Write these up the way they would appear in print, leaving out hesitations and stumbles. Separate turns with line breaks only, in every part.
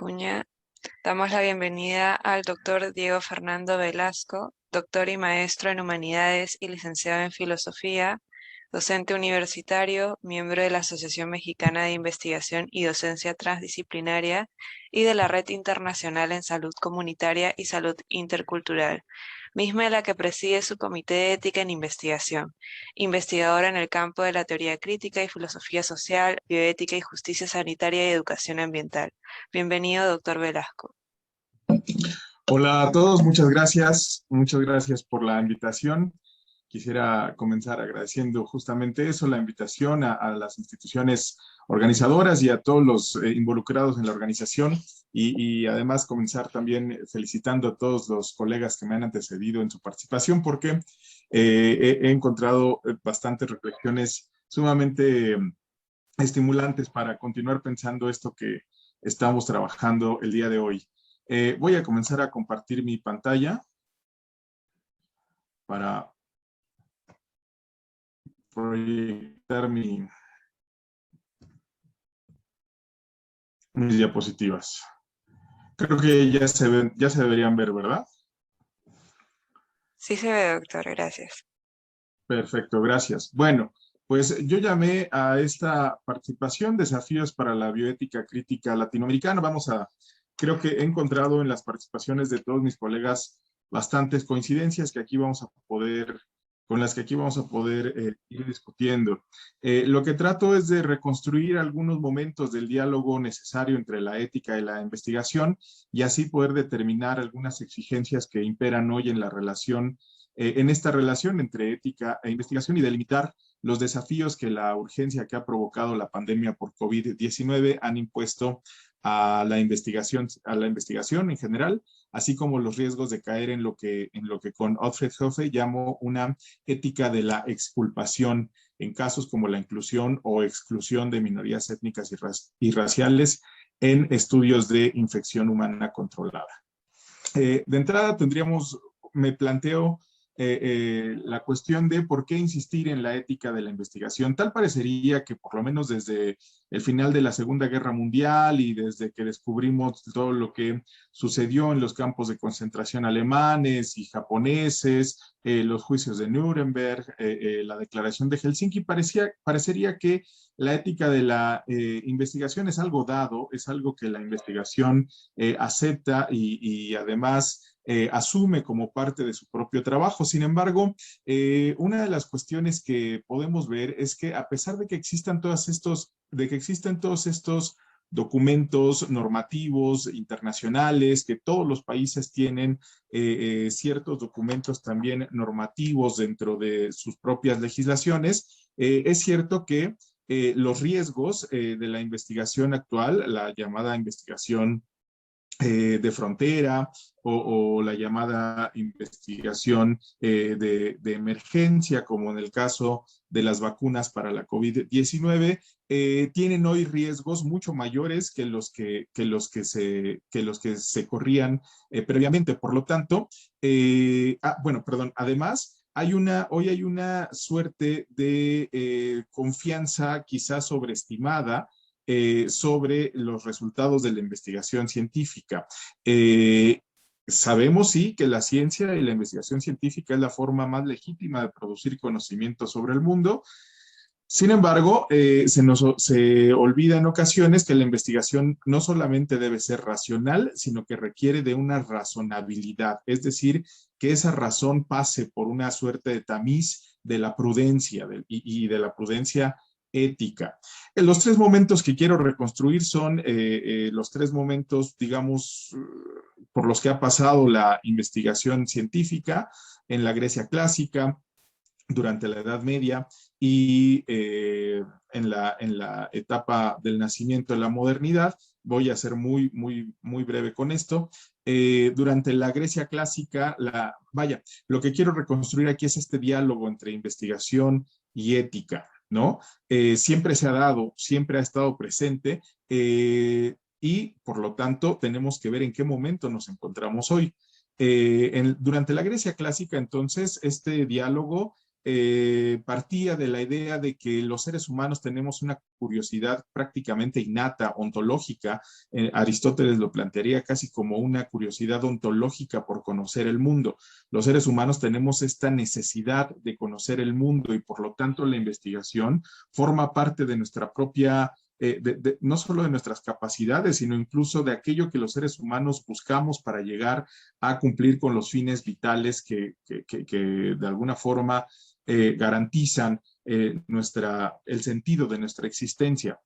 Cuña, damos la bienvenida al doctor Diego Fernando Velasco, doctor y maestro en Humanidades y licenciado en Filosofía, docente universitario, miembro de la Asociación Mexicana de Investigación y Docencia Transdisciplinaria y de la Red Internacional en Salud Comunitaria y Salud Intercultural, misma en la que preside su Comité de Ética en Investigación, investigadora en el campo de la teoría crítica y filosofía social, bioética y justicia sanitaria y educación ambiental. Bienvenido, doctor Velasco.
Hola a todos, muchas gracias por la invitación. Quisiera comenzar agradeciendo justamente eso, la invitación a las instituciones organizadoras y a todos los involucrados en la organización y además comenzar también felicitando a todos los colegas que me han antecedido en su participación porque he encontrado bastantes reflexiones sumamente estimulantes para continuar pensando esto que estamos trabajando el día de hoy. Voy a comenzar a compartir mi pantalla para proyectar mis diapositivas. Creo que ya se deberían ver, ¿verdad?
Sí se ve, doctor, gracias.
Perfecto, gracias. Bueno, pues yo llamé a esta participación Desafíos para la Bioética Crítica Latinoamericana. Creo que he encontrado en las participaciones de todos mis colegas bastantes coincidencias con las que aquí vamos a poder ir discutiendo. Lo que trato es de reconstruir algunos momentos del diálogo necesario entre la ética y la investigación y así poder determinar algunas exigencias que imperan hoy en esta relación entre ética e investigación y delimitar los desafíos que la urgencia que ha provocado la pandemia por COVID-19 han impuesto a la investigación en general, así como los riesgos de caer en lo que con Alfred Hofe llamo una ética de la exculpación en casos como la inclusión o exclusión de minorías étnicas y raciales en estudios de infección humana controlada. De entrada me planteo la cuestión de por qué insistir en la ética de la investigación. Tal parecería que por lo menos desde el final de la Segunda Guerra Mundial y desde que descubrimos todo lo que sucedió en los campos de concentración alemanes y japoneses, los juicios de Nuremberg, la declaración de Helsinki, parecería que la ética de la investigación es algo dado, es algo que la investigación acepta y además asume como parte de su propio trabajo. Sin embargo, una de las cuestiones que podemos ver es que a pesar de que existan todos estos documentos normativos internacionales, que todos los países tienen ciertos documentos también normativos dentro de sus propias legislaciones, es cierto que los riesgos de la investigación actual, la llamada investigación de frontera o la llamada investigación de emergencia, como en el caso de las vacunas para la COVID-19, tienen hoy riesgos mucho mayores que los que se corrían previamente. Por lo tanto, además, hoy hay una suerte de confianza quizás sobreestimada sobre los resultados de la investigación científica. Sabemos, sí, que la ciencia y la investigación científica es la forma más legítima de producir conocimiento sobre el mundo. Sin embargo, se olvida en ocasiones que la investigación no solamente debe ser racional, sino que requiere de una razonabilidad, es decir, que esa razón pase por una suerte de tamiz de la prudencia y de la prudencia ética. Los tres momentos que quiero reconstruir son los tres momentos, digamos, por los que ha pasado la investigación científica en la Grecia clásica, durante la Edad Media y en la etapa del nacimiento de la modernidad. Voy a ser muy breve con esto. Durante la Grecia clásica, lo que quiero reconstruir aquí es este diálogo entre investigación y ética, ¿no? Siempre se ha dado, siempre ha estado presente y por lo tanto tenemos que ver en qué momento nos encontramos hoy. Durante la Grecia clásica, entonces, este diálogo partía de la idea de que los seres humanos tenemos una curiosidad prácticamente innata, ontológica. Aristóteles lo plantearía casi como una curiosidad ontológica por conocer el mundo. Los seres humanos tenemos esta necesidad de conocer el mundo y por lo tanto la investigación forma parte de nuestra propia no solo de nuestras capacidades, sino incluso de aquello que los seres humanos buscamos para llegar a cumplir con los fines vitales que de alguna forma garantizan el sentido de nuestra existencia.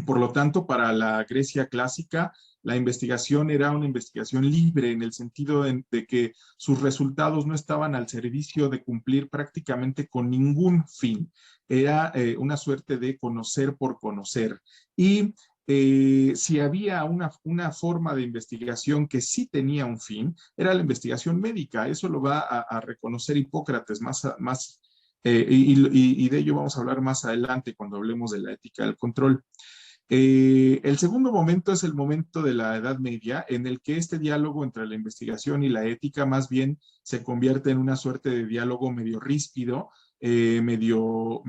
Por lo tanto, para la Grecia clásica, la investigación era una investigación libre en el sentido de que sus resultados no estaban al servicio de cumplir prácticamente con ningún fin. Era una suerte de conocer por conocer. Y si había una forma de investigación que sí tenía un fin, era la investigación médica. Eso lo va a reconocer Hipócrates y de ello vamos a hablar más adelante cuando hablemos de la ética del control. El segundo momento es el momento de la Edad Media, en el que este diálogo entre la investigación y la ética más bien se convierte en una suerte de diálogo medio ríspido, medio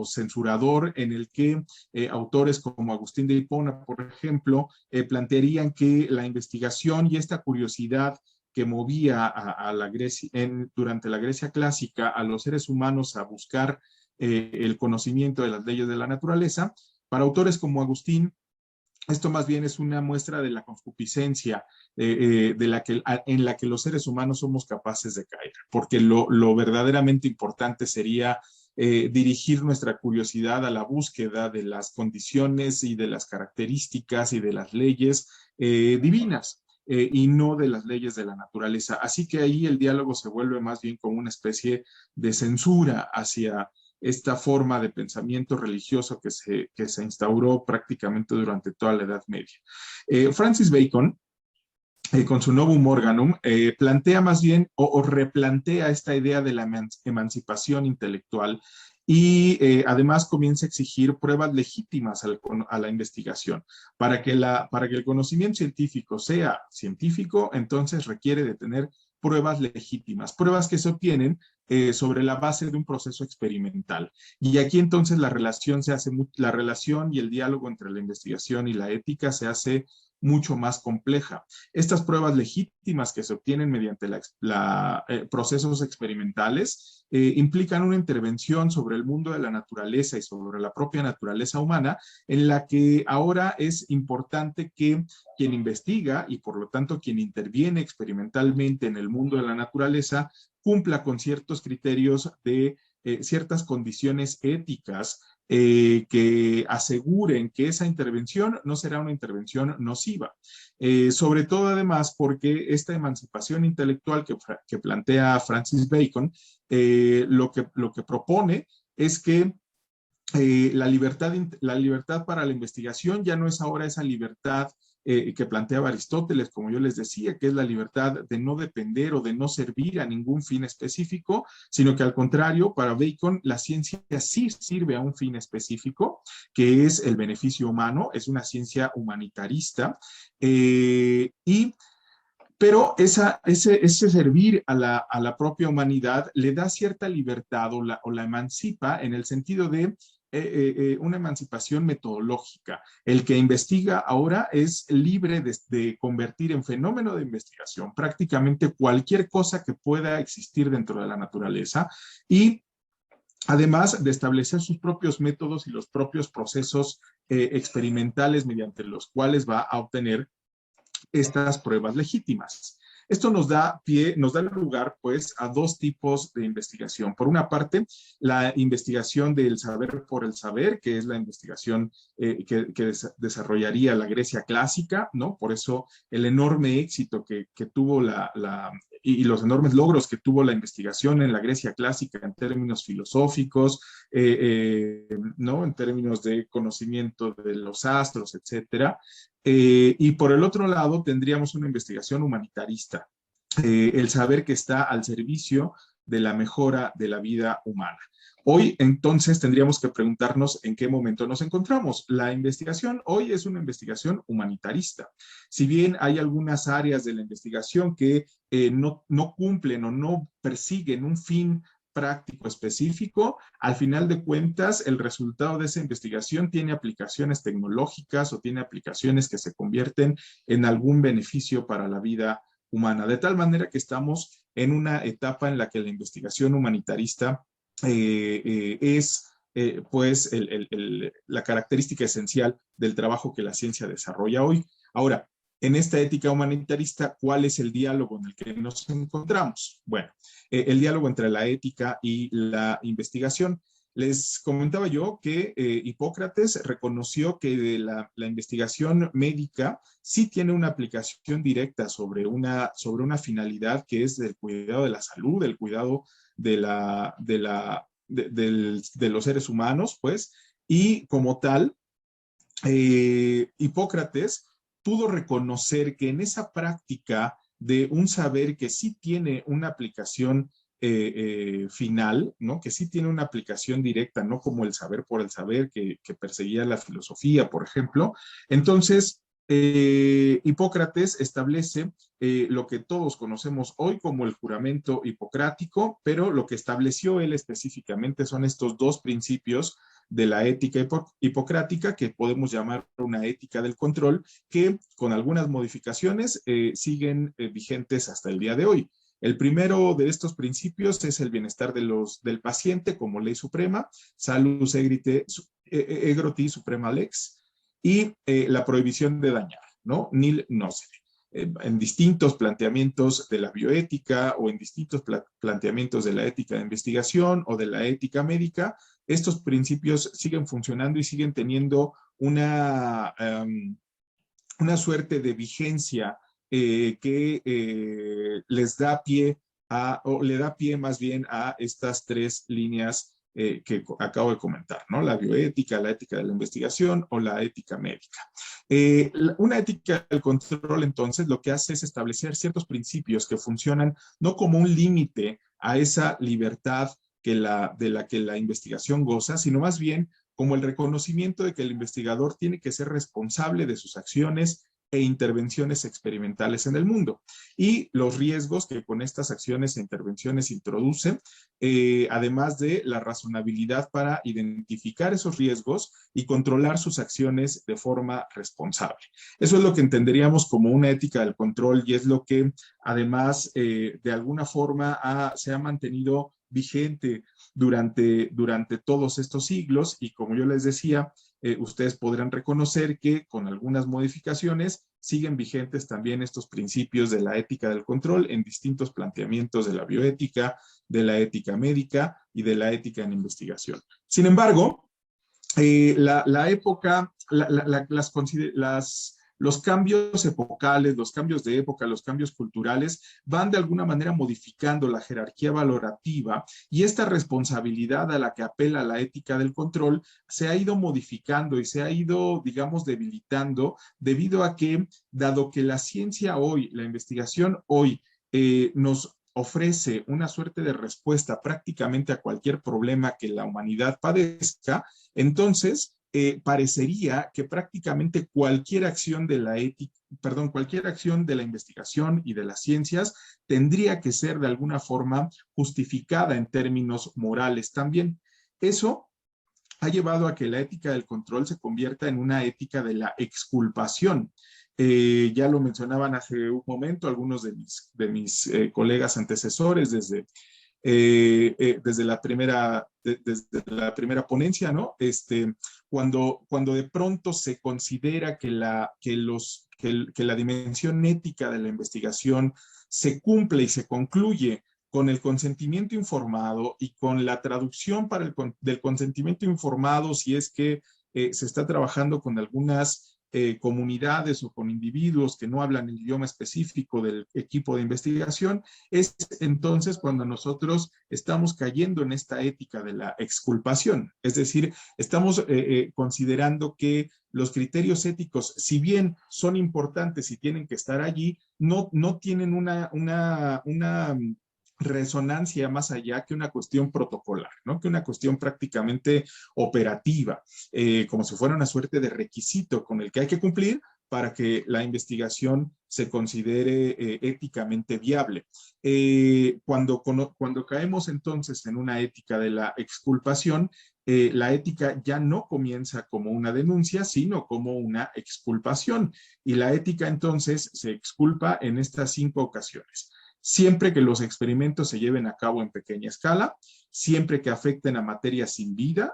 censurador, en el que autores como Agustín de Hipona, por ejemplo, plantearían que la investigación y esta curiosidad que movía a la Grecia, durante la Grecia clásica a los seres humanos a buscar el conocimiento de las leyes de la naturaleza, para autores como Agustín, esto más bien es una muestra de la concupiscencia en la que los seres humanos somos capaces de caer, porque lo verdaderamente importante sería dirigir nuestra curiosidad a la búsqueda de las condiciones y de las características y de las leyes divinas. Y no de las leyes de la naturaleza. Así que ahí el diálogo se vuelve más bien como una especie de censura hacia esta forma de pensamiento religioso que se instauró prácticamente durante toda la Edad Media. Francis Bacon, con su Novum Organum, plantea más bien o replantea esta idea de la emancipación intelectual y además comienza a exigir pruebas legítimas a la investigación. Para que el conocimiento científico sea científico, entonces requiere de tener pruebas legítimas, pruebas que se obtienen sobre la base de un proceso experimental. Y aquí entonces la relación y el diálogo entre la investigación y la ética se hace mucho más compleja. Estas pruebas legítimas que se obtienen mediante procesos experimentales implican una intervención sobre el mundo de la naturaleza y sobre la propia naturaleza humana, en la que ahora es importante que quien investiga y por lo tanto quien interviene experimentalmente en el mundo de la naturaleza cumpla con ciertos criterios de ciertas condiciones éticas que aseguren que esa intervención no será una intervención nociva. Sobre todo además porque esta emancipación intelectual que plantea Francis Bacon lo que propone es que la libertad para la investigación ya no es ahora esa libertad que planteaba Aristóteles, como yo les decía, que es la libertad de no depender o de no servir a ningún fin específico, sino que al contrario, para Bacon, la ciencia sí sirve a un fin específico, que es el beneficio humano, es una ciencia humanitarista, pero ese servir a la propia humanidad le da cierta libertad o la emancipa en el sentido de una emancipación metodológica. El que investiga ahora es libre de convertir en fenómeno de investigación prácticamente cualquier cosa que pueda existir dentro de la naturaleza y además de establecer sus propios métodos y los propios procesos experimentales mediante los cuales va a obtener estas pruebas legítimas. Esto nos da lugar, pues, a dos tipos de investigación. Por una parte, la investigación del saber por el saber, que es la investigación que desarrollaría la Grecia clásica, ¿no? Por eso el enorme éxito que tuvo y los enormes logros que tuvo la investigación en la Grecia clásica en términos filosóficos, ¿no? En términos de conocimiento de los astros, etcétera. Y por el otro lado, tendríamos una investigación humanitarista, el saber que está al servicio de la mejora de la vida humana. Hoy, entonces, tendríamos que preguntarnos en qué momento nos encontramos. La investigación hoy es una investigación humanitarista. Si bien hay algunas áreas de la investigación que no cumplen o no persiguen un fin práctico específico, al final de cuentas, el resultado de esa investigación tiene aplicaciones tecnológicas o tiene aplicaciones que se convierten en algún beneficio para la vida humana. De tal manera que estamos en una etapa en la que la investigación humanitarista es pues la característica esencial del trabajo que la ciencia desarrolla hoy. Ahora, en esta ética humanitarista, ¿cuál es el diálogo en el que nos encontramos? Bueno, el diálogo entre la ética y la investigación. Les comentaba yo que Hipócrates reconoció que la investigación médica sí tiene una aplicación directa sobre una finalidad que es el cuidado de la salud, el cuidado de los seres humanos, pues, y como tal, Hipócrates pudo reconocer que en esa práctica de un saber que sí tiene una aplicación final, ¿no? Que sí tiene una aplicación directa, no como el saber por el saber que perseguía la filosofía, por ejemplo. Entonces, Hipócrates establece lo que todos conocemos hoy como el juramento hipocrático, pero lo que estableció él específicamente son estos dos principios de la ética hipocrática, que podemos llamar una ética del control, que con algunas modificaciones siguen vigentes hasta el día de hoy. El primero de estos principios es el bienestar del paciente como ley suprema, salus egroti suprema lex, y la prohibición de dañar, ¿no? Nil nocere. En distintos planteamientos de la bioética o en distintos planteamientos de la ética de investigación o de la ética médica, estos principios siguen funcionando y siguen teniendo una suerte de vigencia que les da pie o le da pie más bien a estas tres líneas que acabo de comentar, ¿no? La bioética, la ética de la investigación o la ética médica. Una ética del control, entonces, lo que hace es establecer ciertos principios que funcionan no como un límite a esa libertad de la que la investigación goza, sino más bien como el reconocimiento de que el investigador tiene que ser responsable de sus acciones e intervenciones experimentales en el mundo y los riesgos que con estas acciones e intervenciones introducen, además de la razonabilidad para identificar esos riesgos y controlar sus acciones de forma responsable. Eso es lo que entenderíamos como una ética del control y es lo que además de alguna forma se ha mantenido vigente durante todos estos siglos y como yo les decía, ustedes podrán reconocer que con algunas modificaciones siguen vigentes también estos principios de la ética del control en distintos planteamientos de la bioética, de la ética médica y de la ética en investigación. Sin embargo, la época, los cambios epocales, los cambios de época, los cambios culturales van de alguna manera modificando la jerarquía valorativa y esta responsabilidad a la que apela la ética del control se ha ido modificando y se ha ido, digamos, debilitando debido a que, dado que la ciencia hoy, la investigación hoy nos ofrece una suerte de respuesta prácticamente a cualquier problema que la humanidad padezca, entonces parecería que prácticamente cualquier acción de la ética, perdón, cualquier acción de la investigación y de las ciencias tendría que ser de alguna forma justificada en términos morales también. Eso ha llevado a que la ética del control se convierta en una ética de la exculpación. Ya lo mencionaban hace un momento algunos de mis colegas antecesores desde desde la primera ponencia, ¿no? Cuando de pronto se considera que la dimensión ética de la investigación se cumple y se concluye con el consentimiento informado y con la traducción del consentimiento informado, si es que se está trabajando con algunas comunidades o con individuos que no hablan el idioma específico del equipo de investigación, es entonces cuando nosotros estamos cayendo en esta ética de la exculpación. Es decir, estamos considerando que los criterios éticos, si bien son importantes y tienen que estar allí, no tienen una resonancia más allá que una cuestión protocolar, ¿no? Que una cuestión prácticamente operativa, como si fuera una suerte de requisito con el que hay que cumplir para que la investigación se considere éticamente viable. Cuando caemos entonces en una ética de la exculpación, la ética ya no comienza como una denuncia, sino como una exculpación. Y la ética entonces se exculpa en estas 5 ocasiones. Siempre que los experimentos se lleven a cabo en pequeña escala, siempre que afecten a materia sin vida,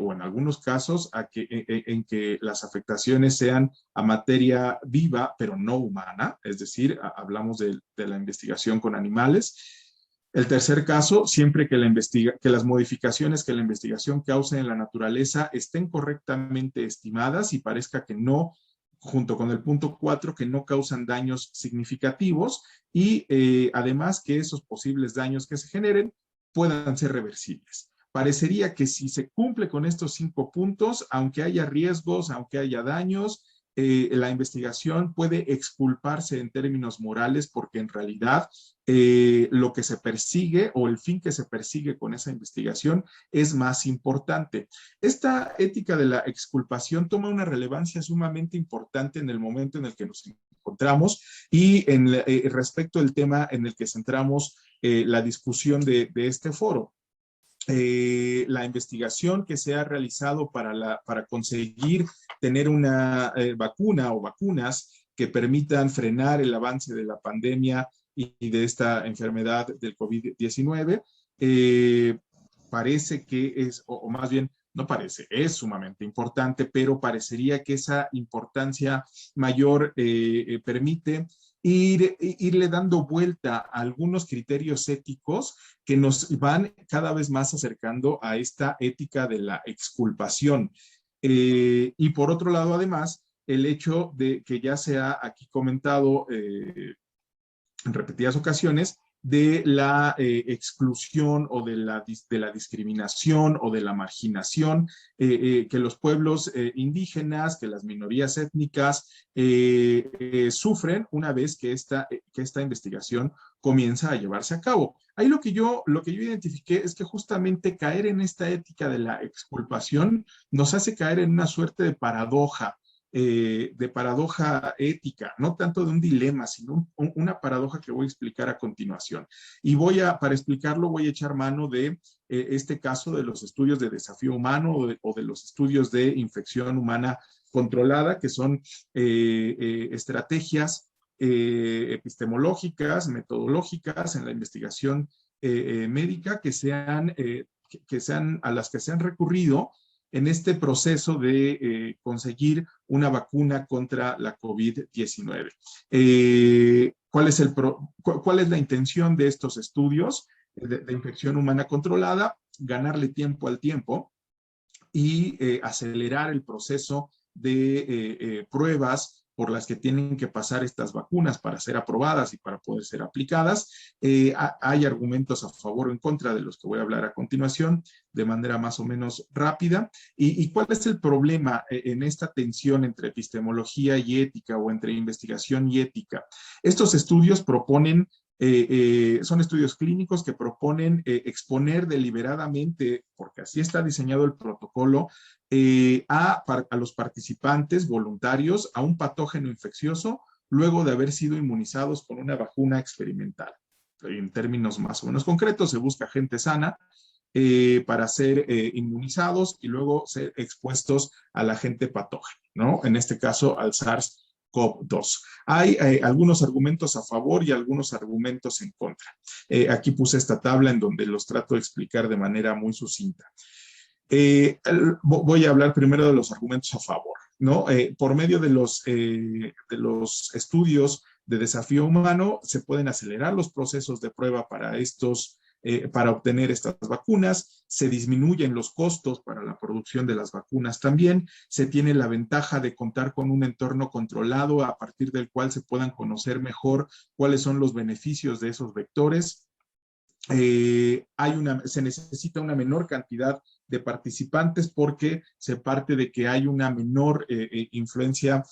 o en algunos casos en que las afectaciones sean a materia viva, pero no humana, es decir, hablamos de la investigación con animales. El tercer caso, siempre que las modificaciones que la investigación cause en la naturaleza estén correctamente estimadas y parezca que no, junto con el punto 4, que no causan daños significativos y además que esos posibles daños que se generen puedan ser reversibles. Parecería que si se cumple con estos 5 puntos, aunque haya riesgos, aunque haya daños, la investigación puede exculparse en términos morales porque en realidad lo que se persigue o el fin que se persigue con esa investigación es más importante. Esta ética de la exculpación toma una relevancia sumamente importante en el momento en el que nos encontramos y respecto al tema en el que centramos la discusión de este foro. La investigación que se ha realizado para conseguir tener una vacuna o vacunas que permitan frenar el avance de la pandemia y de esta enfermedad del COVID-19, parece que es, o más bien, no parece, es sumamente importante, pero parecería que esa importancia mayor permite irle dando vuelta a algunos criterios éticos que nos van cada vez más acercando a esta ética de la exculpación. Y por otro lado, además, el hecho de que ya se ha aquí comentado en repetidas ocasiones de la exclusión o de la discriminación o de la marginación que los pueblos indígenas, que las minorías étnicas sufren una vez que esta investigación comienza a llevarse a cabo. Ahí lo que yo identifiqué es que justamente caer en esta ética de la exculpación nos hace caer en una suerte de paradoja ética, no tanto de un dilema, sino una paradoja que voy a explicar a continuación. Y para explicarlo, voy a echar mano de este caso de los estudios de desafío humano o de los estudios de infección humana controlada, que son estrategias epistemológicas, metodológicas en la investigación médica a las que se han recurrido en este proceso de conseguir una vacuna contra la COVID-19. ¿Cuál es la intención de estos estudios de infección humana controlada? Ganarle tiempo al tiempo y acelerar el proceso de pruebas por las que tienen que pasar estas vacunas para ser aprobadas y para poder ser aplicadas. Hay argumentos a favor o en contra de los que voy a hablar a continuación de manera más o menos rápida. ¿Y cuál es el problema en esta tensión entre epistemología y ética o entre investigación y ética? Estos estudios proponen son estudios clínicos que proponen exponer deliberadamente, porque así está diseñado el protocolo, a los participantes voluntarios a un patógeno infeccioso luego de haber sido inmunizados con una vacuna experimental. En términos más o menos concretos, se busca gente sana para ser inmunizados y luego ser expuestos al agente patógeno, ¿no? En este caso, al SARS-CoV-2. Hay algunos argumentos a favor y algunos argumentos en contra. Aquí puse esta tabla en donde los trato de explicar de manera muy sucinta. Voy a hablar primero de los argumentos a favor, ¿no? Por medio de los estudios de desafío humano se pueden acelerar los procesos de prueba para obtener estas vacunas, se disminuyen los costos para la producción de las vacunas también, se tiene la ventaja de contar con un entorno controlado a partir del cual se puedan conocer mejor cuáles son los beneficios de esos vectores. Se necesita una menor cantidad de participantes porque se parte de que hay una menor influencia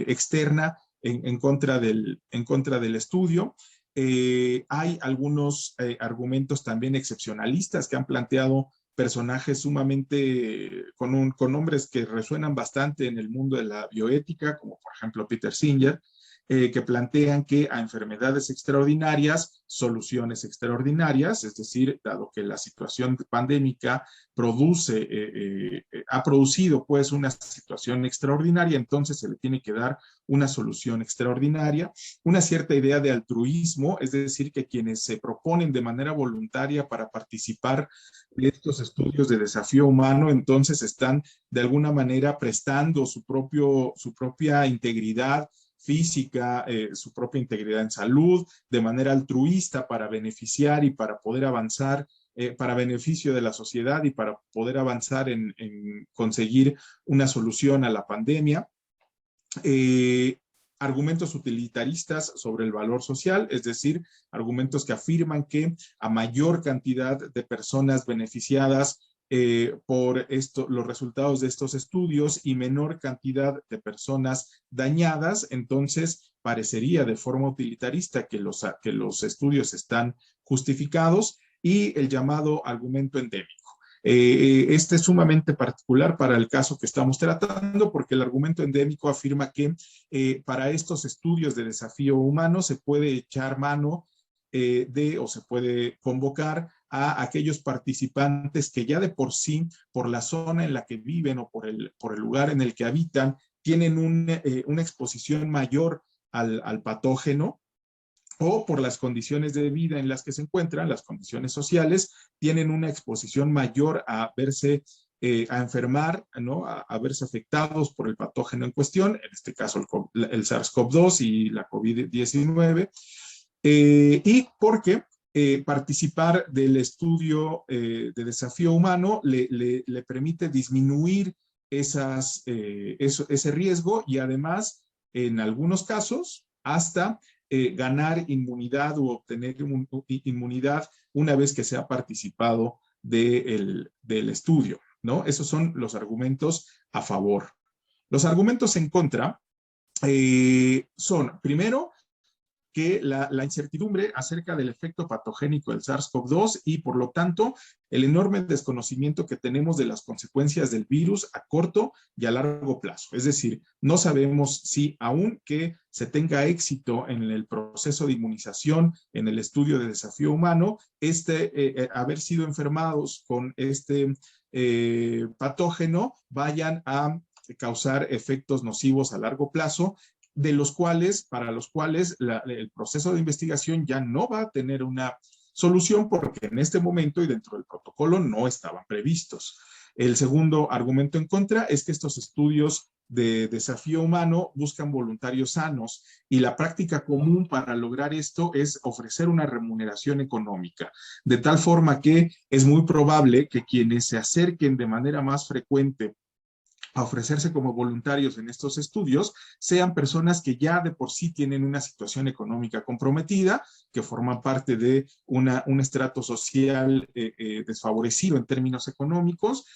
externa en contra del estudio. Hay algunos argumentos también excepcionalistas que han planteado personajes sumamente, con nombres que resuenan bastante en el mundo de la bioética, como por ejemplo Peter Singer, que plantean que a enfermedades extraordinarias, soluciones extraordinarias, es decir, dado que la situación pandémica ha producido pues una situación extraordinaria, entonces se le tiene que dar una solución extraordinaria, una cierta idea de altruismo, es decir, que quienes se proponen de manera voluntaria para participar de estos estudios de desafío humano, entonces están de alguna manera prestando su propia integridad física, su propia integridad en salud, de manera altruista para beneficiar y para poder avanzar, para beneficio de la sociedad y para poder avanzar en conseguir una solución a la pandemia. Eh, Argumentos utilitaristas sobre el valor social, es decir, argumentos que afirman que a mayor cantidad de personas beneficiadas por los resultados de estos estudios y menor cantidad de personas dañadas, entonces parecería de forma utilitarista que los estudios están justificados, y el llamado argumento endémico. Este es sumamente particular para el caso que estamos tratando, porque el argumento endémico afirma que para estos estudios de desafío humano se puede echar mano o se puede convocar a aquellos participantes que ya de por sí, por la zona en la que viven o por el lugar en el que habitan, tienen una exposición mayor al patógeno, o por las condiciones de vida en las que se encuentran, las condiciones sociales, tienen una exposición mayor a verse, a enfermar, ¿no? A verse afectados por el patógeno en cuestión, en este caso el SARS-CoV-2 y la COVID-19, y porque participar del estudio de desafío humano le permite disminuir ese riesgo, y además, en algunos casos, hasta ganar inmunidad o obtener inmunidad una vez que se ha participado del estudio, ¿no? Esos son los argumentos a favor. Los argumentos en contra son, primero, que la incertidumbre acerca del efecto patogénico del SARS-CoV-2 y, por lo tanto, el enorme desconocimiento que tenemos de las consecuencias del virus a corto y a largo plazo. Es decir, no sabemos si, aun que se tenga éxito en el proceso de inmunización, en el estudio de desafío humano, haber sido enfermados con este patógeno vayan a causar efectos nocivos a largo plazo, para los cuales el proceso de investigación ya no va a tener una solución, porque en este momento y dentro del protocolo no estaban previstos. El segundo argumento en contra es que estos estudios de desafío humano buscan voluntarios sanos, y la práctica común para lograr esto es ofrecer una remuneración económica, de tal forma que es muy probable que quienes se acerquen de manera más frecuente a ofrecerse como voluntarios en estos estudios sean personas que ya de por sí tienen una situación económica comprometida, que forman parte de un estrato social desfavorecido en términos económicos,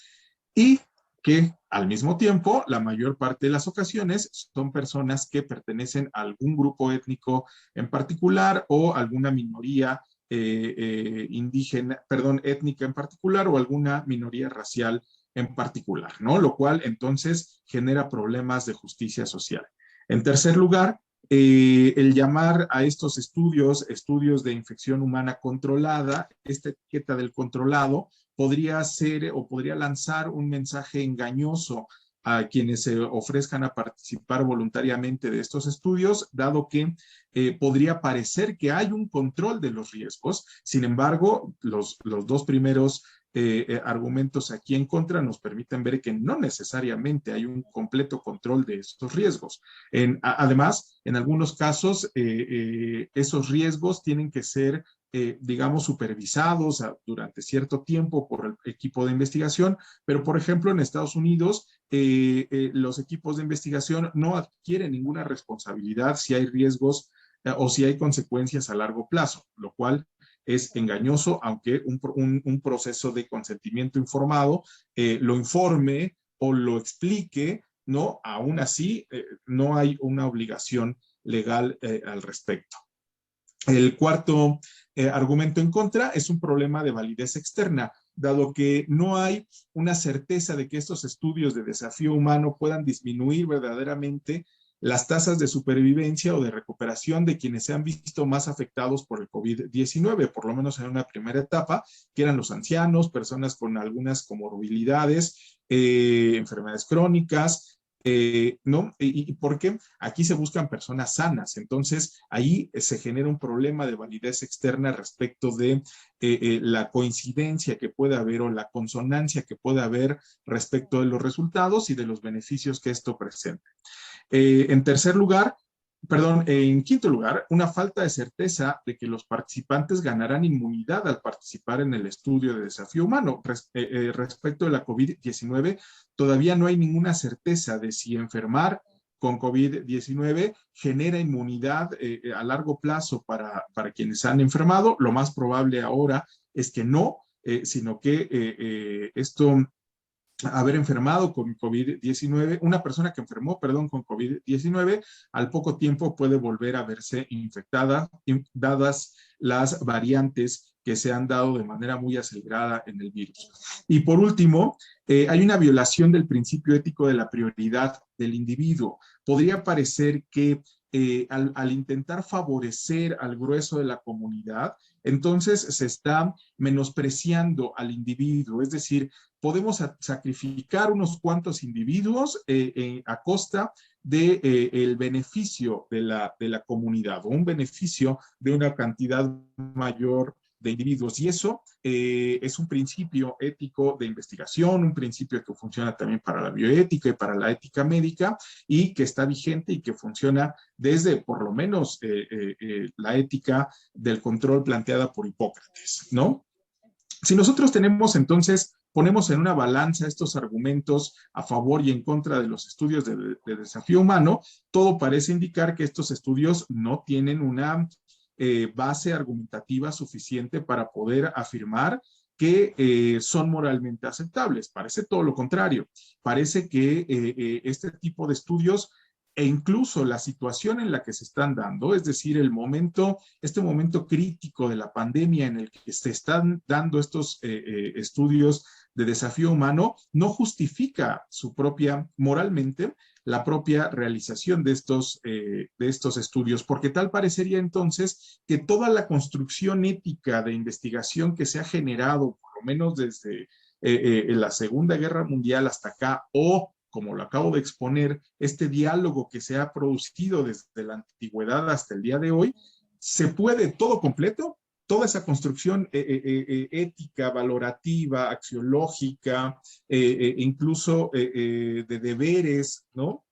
y que al mismo tiempo, la mayor parte de las ocasiones, son personas que pertenecen a algún grupo étnico en particular o alguna minoría étnica en particular, o alguna minoría racial en particular, ¿no? Lo cual entonces genera problemas de justicia social. En tercer lugar, el llamar a estos estudios de infección humana controlada, esta etiqueta del controlado, podría ser o podría lanzar un mensaje engañoso a quienes se ofrezcan a participar voluntariamente de estos estudios, dado que podría parecer que hay un control de los riesgos. Sin embargo, los dos primeros argumentos aquí en contra nos permiten ver que no necesariamente hay un completo control de estos riesgos. Además, en algunos casos, esos riesgos tienen que ser digamos, supervisados durante cierto tiempo por el equipo de investigación, pero por ejemplo en Estados Unidos los equipos de investigación no adquieren ninguna responsabilidad si hay riesgos o si hay consecuencias a largo plazo, lo cual es engañoso, aunque un proceso de consentimiento informado lo informe o lo explique, ¿no? Aún así, no hay una obligación legal al respecto. El cuarto argumento en contra es un problema de validez externa. dado que no hay una certeza de que estos estudios de desafío humano puedan disminuir verdaderamente las tasas de supervivencia o de recuperación de quienes se han visto más afectados por el COVID-19, por lo menos en una primera etapa, que eran los ancianos, personas con algunas comorbilidades, enfermedades crónicas, ¿no? ¿Y por qué? Aquí se buscan personas sanas, entonces ahí se genera un problema de validez externa respecto de la coincidencia que puede haber o la consonancia que puede haber respecto de los resultados y de los beneficios que esto presenta. En tercer lugar, perdón, en quinto lugar, una falta de certeza de que los participantes ganarán inmunidad al participar en el estudio de desafío humano. Respecto de la COVID-19, todavía no hay ninguna certeza de si enfermar con COVID-19 genera inmunidad a largo plazo para quienes han enfermado. Lo más probable ahora es que no, sino que esto haber enfermado con COVID-19, una persona que enfermó, perdón, con COVID-19, al poco tiempo puede volver a verse infectada, dadas las variantes que se han dado de manera muy acelerada en el virus. Y por último, hay una violación del principio ético de la prioridad del individuo. Podría parecer que al intentar favorecer al grueso de la comunidad, entonces se está menospreciando al individuo, es decir, podemos sacrificar unos cuantos individuos a costa del beneficio de la comunidad o un beneficio de una cantidad mayor de individuos. Y eso es un principio ético de investigación, un principio que funciona también para la bioética y para la ética médica y que está vigente y que funciona desde por lo menos la ética del control planteada por Hipócrates, ¿no? Si nosotros tenemos entonces, ponemos en una balanza estos argumentos a favor y en contra de los estudios de desafío humano, todo parece indicar que estos estudios no tienen una base argumentativa suficiente para poder afirmar que son moralmente aceptables. Parece todo lo contrario. Parece que este tipo de estudios e incluso la situación en la que se están dando, es decir, este momento crítico de la pandemia en el que se están dando estos estudios de desafío humano, no justifica moralmente, la propia realización de estos estudios, porque tal parecería entonces que toda la construcción ética de investigación que se ha generado, por lo menos desde la Segunda Guerra Mundial hasta acá, o como lo acabo de exponer, este diálogo que se ha producido desde la antigüedad hasta el día de hoy, se puede todo completo, toda esa construcción ética, valorativa, axiológica, incluso de deberes, ¿no?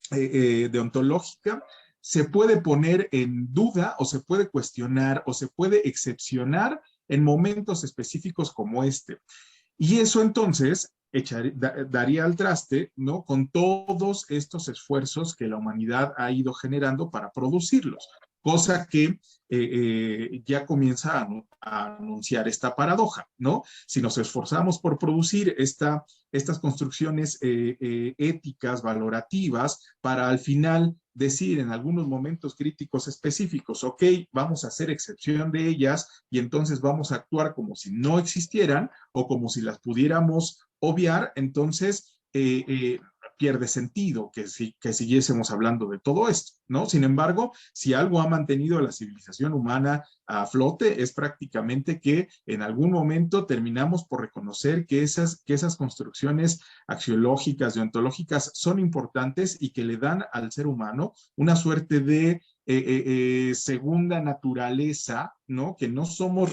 Deontológica, se puede poner en duda o se puede cuestionar o se puede excepcionar en momentos específicos como este. Y eso entonces daría al traste, ¿no? Con todos estos esfuerzos que la humanidad ha ido generando para producirlos, cosa que ya comienza a anunciar esta paradoja, ¿no? Si nos esforzamos por producir estas construcciones éticas, valorativas, para al final decir en algunos momentos críticos específicos, ok, vamos a hacer excepción de ellas y entonces vamos a actuar como si no existieran o como si las pudiéramos obviar, entonces pierde sentido que siguiésemos hablando de todo esto, ¿no? Sin embargo, si algo ha mantenido a la civilización humana a flote es prácticamente que en algún momento terminamos por reconocer que esas construcciones axiológicas y ontológicas son importantes y que le dan al ser humano una suerte de segunda naturaleza, ¿no? Que no somos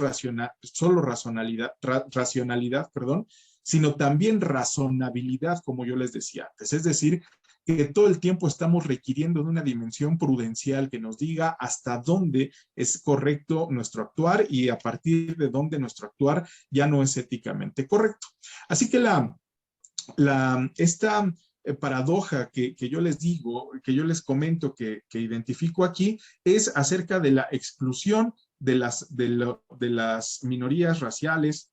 solo racionalidad, perdón, sino también razonabilidad, como yo les decía antes. Es decir, que todo el tiempo estamos requiriendo de una dimensión prudencial que nos diga hasta dónde es correcto nuestro actuar y a partir de dónde nuestro actuar ya no es éticamente correcto. Así que esta paradoja que yo les digo, que yo les comento, que identifico aquí, es acerca de la exclusión de las minorías raciales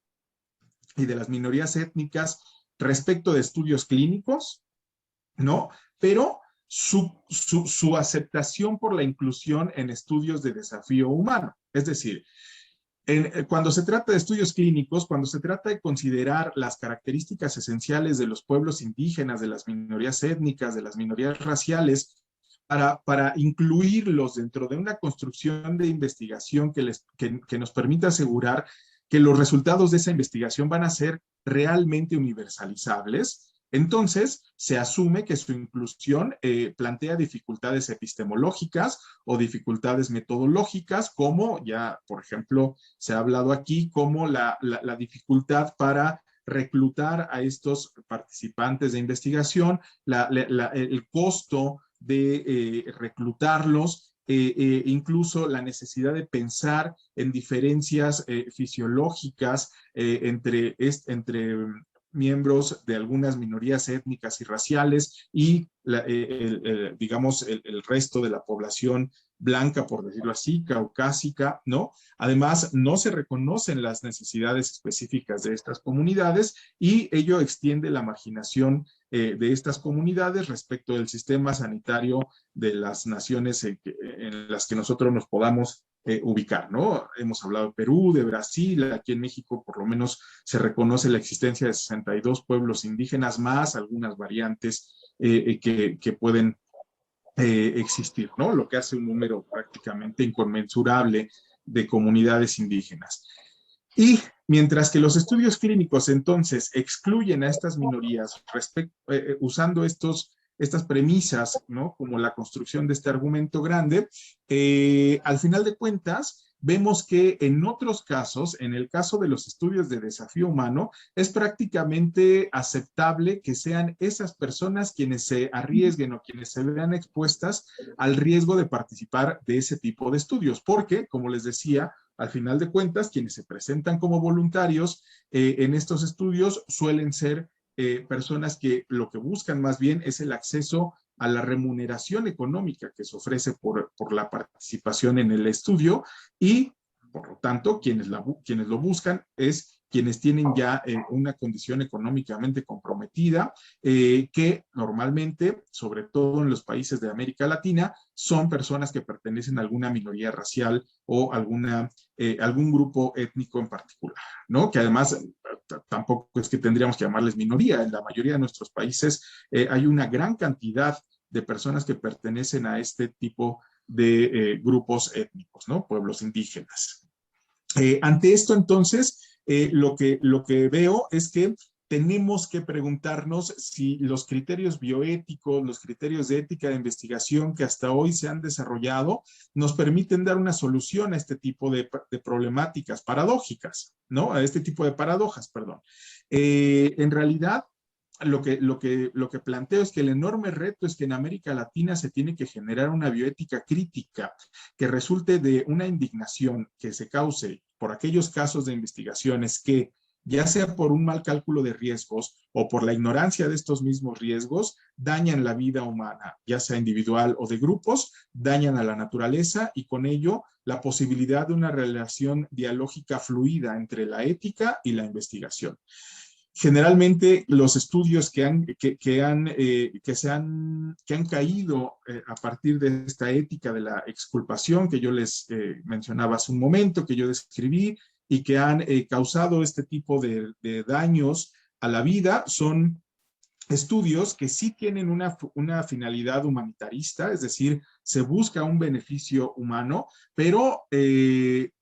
y de las minorías étnicas respecto de estudios clínicos, ¿no? Pero su aceptación por la inclusión en estudios de desafío humano. Es decir, Cuando se trata de estudios clínicos, cuando se trata de considerar las características esenciales de los pueblos indígenas, de las minorías étnicas, de las minorías raciales, para incluirlos dentro de una construcción de investigación que nos permita asegurar que los resultados de esa investigación van a ser realmente universalizables, entonces se asume que su inclusión plantea dificultades epistemológicas o dificultades metodológicas, como ya, por ejemplo, se ha hablado aquí, como la dificultad para reclutar a estos participantes de investigación, el costo de reclutarlos, incluso la necesidad de pensar en diferencias fisiológicas entre miembros de algunas minorías étnicas y raciales y, digamos, el resto de la población blanca, por decirlo así, caucásica, ¿no? Además, no se reconocen las necesidades específicas de estas comunidades y ello extiende la marginación de estas comunidades respecto del sistema sanitario de las naciones en las que nosotros nos podamos ubicar, ¿no? Hemos hablado de Perú, de Brasil, aquí en México por lo menos se reconoce la existencia de 62 pueblos indígenas más algunas variantes que pueden existir, ¿no? Lo que hace un número prácticamente inconmensurable de comunidades indígenas. Y mientras que los estudios clínicos entonces excluyen a estas minorías usando estas premisas, ¿no? Como la construcción de este argumento grande, al final de cuentas, vemos que en otros casos, en el caso de los estudios de desafío humano, es prácticamente aceptable que sean esas personas quienes se arriesguen o quienes se vean expuestas al riesgo de participar de ese tipo de estudios, porque, como les decía, al final de cuentas, quienes se presentan como voluntarios en estos estudios suelen ser personas que lo que buscan más bien es el acceso a la remuneración económica que se ofrece por la participación en el estudio y, por lo tanto, quienes lo buscan es quienes tienen ya una condición económicamente comprometida, que normalmente, sobre todo en los países de América Latina, son personas que pertenecen a alguna minoría racial o algún grupo étnico en particular, ¿no? Que además tampoco es que tendríamos que llamarles minoría. En la mayoría de nuestros países hay una gran cantidad de personas que pertenecen a este tipo de grupos étnicos, ¿no? Pueblos indígenas. Ante esto, entonces, lo que veo es que tenemos que preguntarnos si los criterios bioéticos, los criterios de ética de investigación que hasta hoy se han desarrollado, nos permiten dar una solución a este tipo de problemáticas paradójicas, ¿no? A este tipo de paradojas, perdón. En realidad, lo que planteo es que el enorme reto es que en América Latina se tiene que generar una bioética crítica que resulte de una indignación que se cause por aquellos casos de investigaciones que, ya sea por un mal cálculo de riesgos o por la ignorancia de estos mismos riesgos, dañan la vida humana, ya sea individual o de grupos, dañan a la naturaleza y con ello la posibilidad de una relación dialógica fluida entre la ética y la investigación. Generalmente los estudios que han caído a partir de esta ética de la exculpación que yo les mencionaba hace un momento, que yo describí, y que han causado este tipo de daños a la vida, son estudios que sí tienen una finalidad humanitarista, es decir, se busca un beneficio humano, pero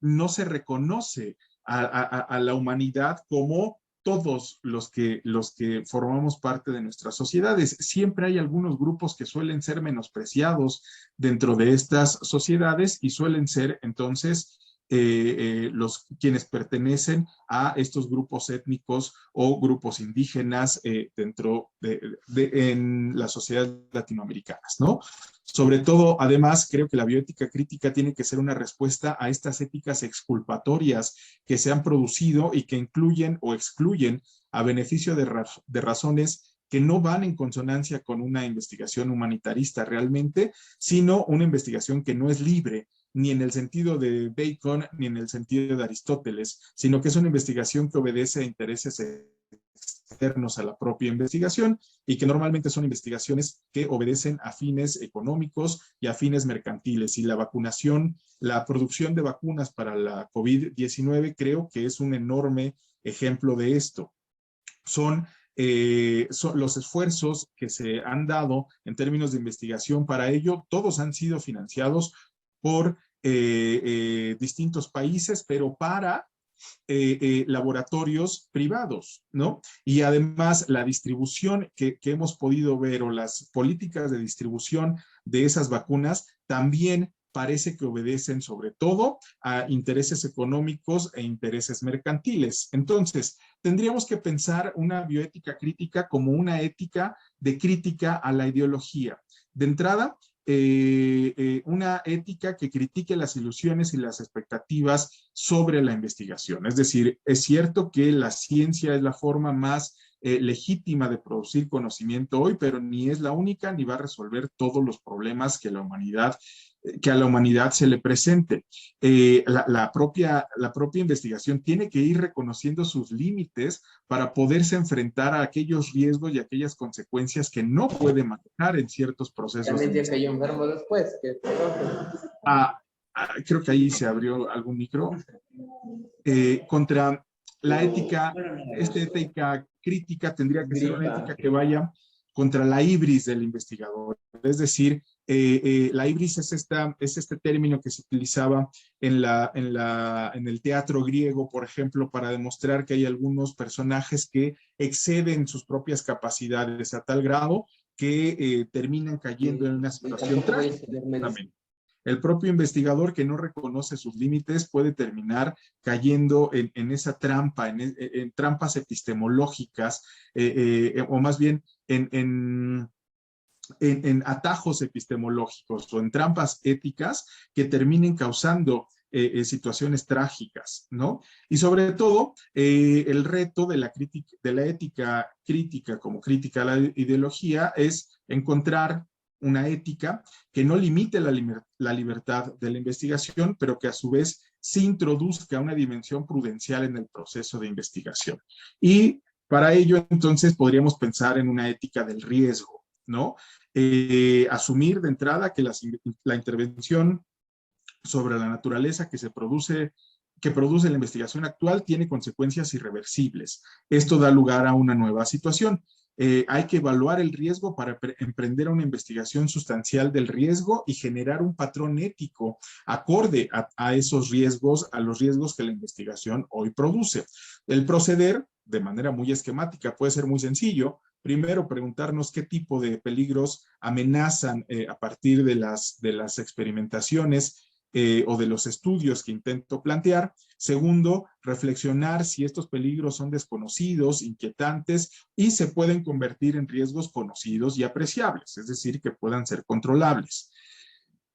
no se reconoce a la humanidad como todos los que formamos parte de nuestras sociedades. Siempre hay algunos grupos que suelen ser menospreciados dentro de estas sociedades y suelen ser entonces quienes pertenecen a estos grupos étnicos o grupos indígenas en las sociedades latinoamericanas, ¿no? Sobre todo, además, creo que la bioética crítica tiene que ser una respuesta a estas éticas exculpatorias que se han producido y que incluyen o excluyen a beneficio de razones que no van en consonancia con una investigación humanitarista realmente, sino una investigación que no es libre, ni en el sentido de Bacon, ni en el sentido de Aristóteles, sino que es una investigación que obedece a intereses externos a la propia investigación y que normalmente son investigaciones que obedecen a fines económicos y a fines mercantiles. Y la vacunación, la producción de vacunas para la COVID-19 creo que es un enorme ejemplo de esto. Son los esfuerzos que se han dado en términos de investigación para ello, todos han sido financiados por distintos países, pero para laboratorios privados, ¿no? Y además la distribución que hemos podido ver o las políticas de distribución de esas vacunas también parece que obedecen sobre todo a intereses económicos e intereses mercantiles. Entonces, tendríamos que pensar una bioética crítica como una ética de crítica a la ideología. De entrada, una ética que critique las ilusiones y las expectativas sobre la investigación. Es decir, es cierto que la ciencia es la forma más legítima de producir conocimiento hoy, pero ni es la única ni va a resolver todos los problemas que a la humanidad se le presente. La propia investigación tiene que ir reconociendo sus límites para poderse enfrentar a aquellos riesgos y aquellas consecuencias que no puede manejar en ciertos procesos.
También tiene que enfermo después.
Creo que ahí se abrió algún micro. Contra la ética, esta ética crítica tendría que ser una ética que vaya contra la ibris del investigador. Es decir, la ibris es este término que se utilizaba en el teatro griego, por ejemplo, para demostrar que hay algunos personajes que exceden sus propias capacidades a tal grado que terminan cayendo en una situación trágica. El propio investigador que no reconoce sus límites puede terminar cayendo en esa trampa, en trampas epistemológicas, o más bien en atajos epistemológicos o en trampas éticas que terminen causando situaciones trágicas, ¿no? Y sobre todo, el reto de la ética crítica como crítica a la ideología es encontrar una ética que no limite la libertad de la investigación, pero que a su vez sí introduzca una dimensión prudencial en el proceso de investigación. Y para ello, entonces, podríamos pensar en una ética del riesgo, ¿no? Asumir de entrada que la intervención sobre la naturaleza que produce la investigación actual tiene consecuencias irreversibles. Esto da lugar a una nueva situación. Hay que evaluar el riesgo para emprender una investigación sustancial del riesgo y generar un patrón ético acorde a esos riesgos, a los riesgos que la investigación hoy produce. El proceder, de manera muy esquemática, puede ser muy sencillo. Primero, preguntarnos qué tipo de peligros amenazan a partir de las experimentaciones o de los estudios que intento plantear. Segundo, reflexionar si estos peligros son desconocidos, inquietantes y se pueden convertir en riesgos conocidos y apreciables, es decir, que puedan ser controlables.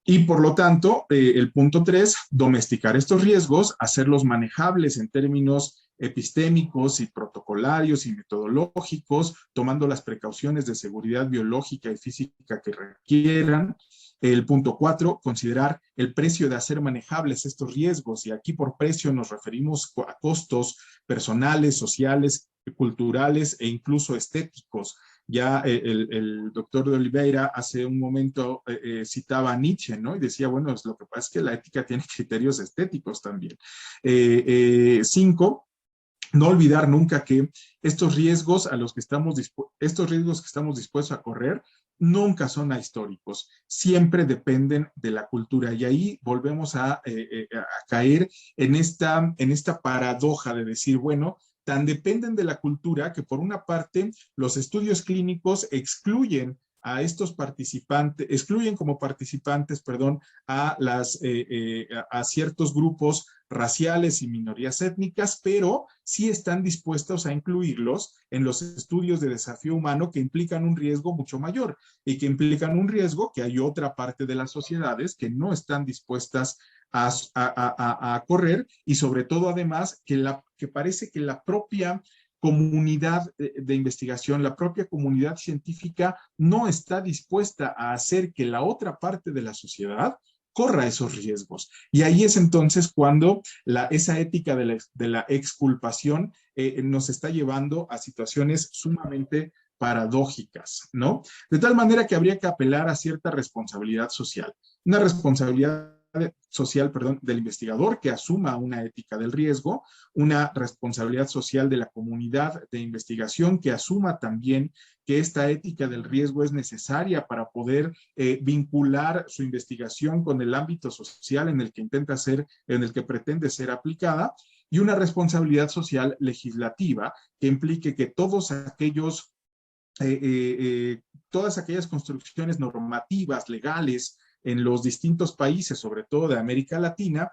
Y por lo tanto, el punto 3, domesticar estos riesgos, hacerlos manejables en términos epistémicos y protocolarios y metodológicos, tomando las precauciones de seguridad biológica y física que requieran. El punto 4, considerar el precio de hacer manejables estos riesgos, y aquí por precio nos referimos a costos personales, sociales, culturales e incluso estéticos. Ya el doctor de Oliveira hace un momento citaba a Nietzsche, ¿no? Y decía, bueno, lo que pasa es que la ética tiene criterios estéticos también. 5, no olvidar nunca que estos riesgos que estamos dispuestos a correr nunca son ahistóricos, siempre dependen de la cultura. Y ahí volvemos a caer en esta paradoja de decir, bueno, tan dependen de la cultura que por una parte los estudios clínicos excluyen a estos participantes, excluyen como participantes, a ciertos grupos raciales y minorías étnicas, pero sí están dispuestos a incluirlos en los estudios de desafío humano que implican un riesgo mucho mayor y que implican un riesgo que hay otra parte de las sociedades que no están dispuestas a correr, y sobre todo además que parece que la propia comunidad de investigación, la propia comunidad científica no está dispuesta a hacer que la otra parte de la sociedad corra esos riesgos. Y ahí es entonces cuando esa ética de la exculpación nos está llevando a situaciones sumamente paradójicas, ¿no? De tal manera que habría que apelar a cierta responsabilidad social. Una responsabilidad social, perdón, del investigador que asuma una ética del riesgo, una responsabilidad social de la comunidad de investigación que asuma también que esta ética del riesgo es necesaria para poder vincular su investigación con el ámbito social en el que intenta ser, en el que pretende ser aplicada, y una responsabilidad social legislativa que implique que todas aquellas construcciones normativas, legales, en los distintos países, sobre todo de América Latina,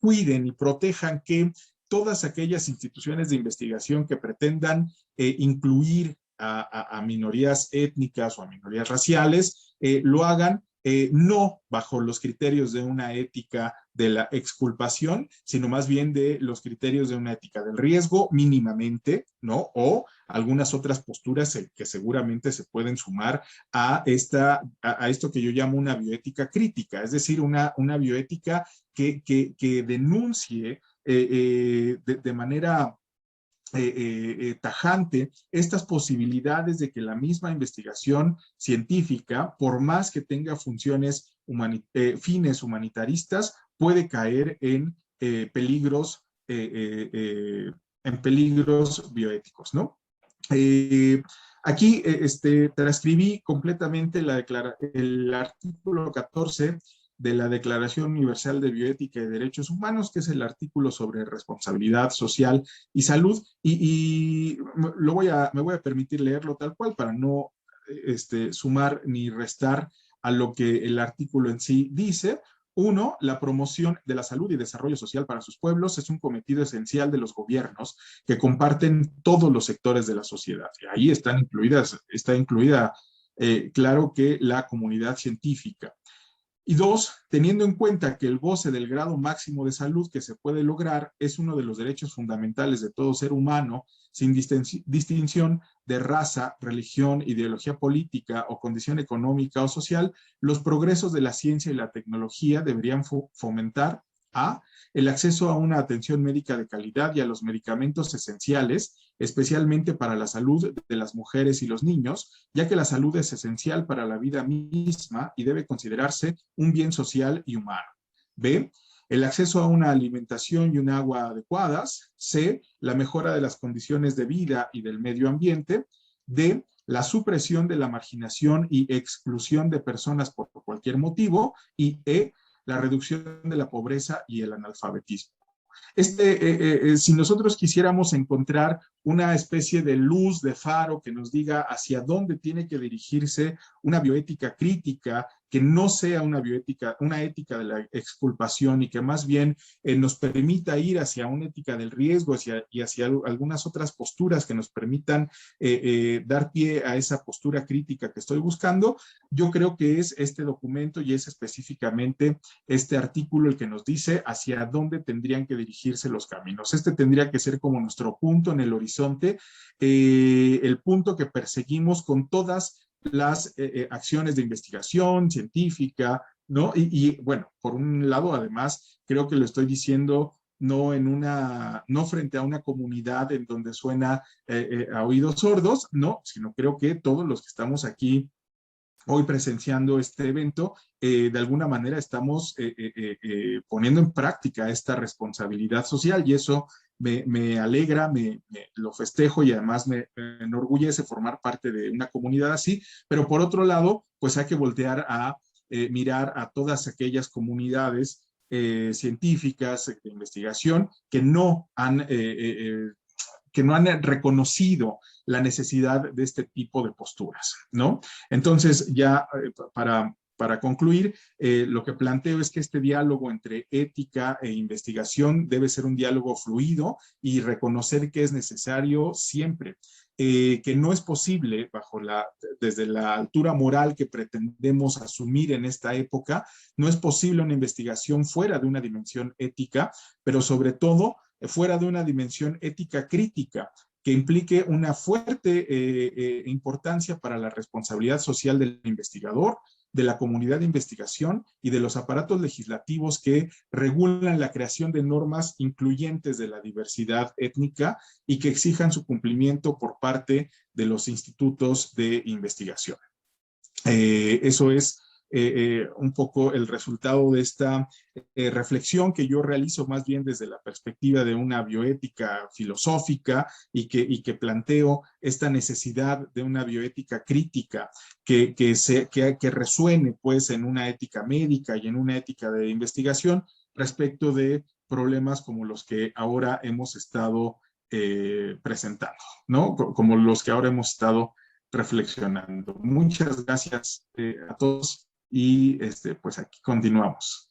cuiden y protejan que todas aquellas instituciones de investigación que pretendan incluir a minorías étnicas o a minorías raciales, lo hagan no bajo los criterios de una ética de la exculpación, sino más bien de los criterios de una ética del riesgo mínimamente, ¿no? O algunas otras posturas que seguramente se pueden sumar a esto que yo llamo una bioética crítica, es decir, una bioética que denuncie de manera tajante estas posibilidades de que la misma investigación científica, por más que tenga fines humanitaristas, puede caer peligros, en peligros bioéticos, ¿no? Aquí transcribí completamente el artículo 14 de la Declaración Universal de Bioética y Derechos Humanos, que es el artículo sobre responsabilidad social y salud, y me voy a permitir leerlo tal cual para no sumar ni restar a lo que el artículo en sí dice. Uno, la promoción de la salud y desarrollo social para sus pueblos es un cometido esencial de los gobiernos que comparten todos los sectores de la sociedad. Y ahí está incluida, claro que la comunidad científica. Y dos, teniendo en cuenta que el goce del grado máximo de salud que se puede lograr es uno de los derechos fundamentales de todo ser humano, sin distinción de raza, religión, ideología política o condición económica o social, los progresos de la ciencia y la tecnología deberían fomentar a el acceso a una atención médica de calidad y a los medicamentos esenciales, especialmente para la salud de las mujeres y los niños, ya que la salud es esencial para la vida misma y debe considerarse un bien social y humano. B, el acceso a una alimentación y un agua adecuadas. C, la mejora de las condiciones de vida y del medio ambiente. D, la supresión de la marginación y exclusión de personas por cualquier motivo. Y E, la reducción de la pobreza y el analfabetismo. Si nosotros quisiéramos encontrar una especie de luz, de faro que nos diga hacia dónde tiene que dirigirse una bioética crítica, que no sea una ética de la exculpación y que más bien nos permita ir hacia una ética del riesgo y hacia algunas otras posturas que nos permitan dar pie a esa postura crítica que estoy buscando, yo creo que es este documento y es específicamente este artículo el que nos dice hacia dónde tendrían que dirigirse los caminos. Este tendría que ser como nuestro punto en el horizonte, el punto que perseguimos con todas las acciones de investigación científica, ¿no? Bueno, por un lado, además, creo que lo estoy diciendo no frente a una comunidad en donde suena a oídos sordos, no, sino creo que todos los que estamos aquí hoy presenciando este evento, de alguna manera estamos poniendo en práctica esta responsabilidad social y eso me alegra, lo festejo y además me enorgullece formar parte de una comunidad así, pero por otro lado, pues hay que voltear a mirar a todas aquellas comunidades científicas de investigación que no han reconocido la necesidad de este tipo de posturas, ¿no? Entonces, ya para concluir, lo que planteo es que este diálogo entre ética e investigación debe ser un diálogo fluido y reconocer que es necesario siempre, que no es posible desde la altura moral que pretendemos asumir en esta época, no es posible una investigación fuera de una dimensión ética, pero sobre todo fuera de una dimensión ética crítica, que implique una fuerte importancia para la responsabilidad social del investigador, de la comunidad de investigación y de los aparatos legislativos que regulan la creación de normas incluyentes de la diversidad étnica y que exijan su cumplimiento por parte de los institutos de investigación. Eso es un poco el resultado de esta reflexión que yo realizo más bien desde la perspectiva de una bioética filosófica y que planteo esta necesidad de una bioética crítica que resuene pues en una ética médica y en una ética de investigación respecto de problemas como los que ahora hemos estado presentando, ¿no? Como los que ahora hemos estado reflexionando. Muchas gracias a todos y pues aquí continuamos.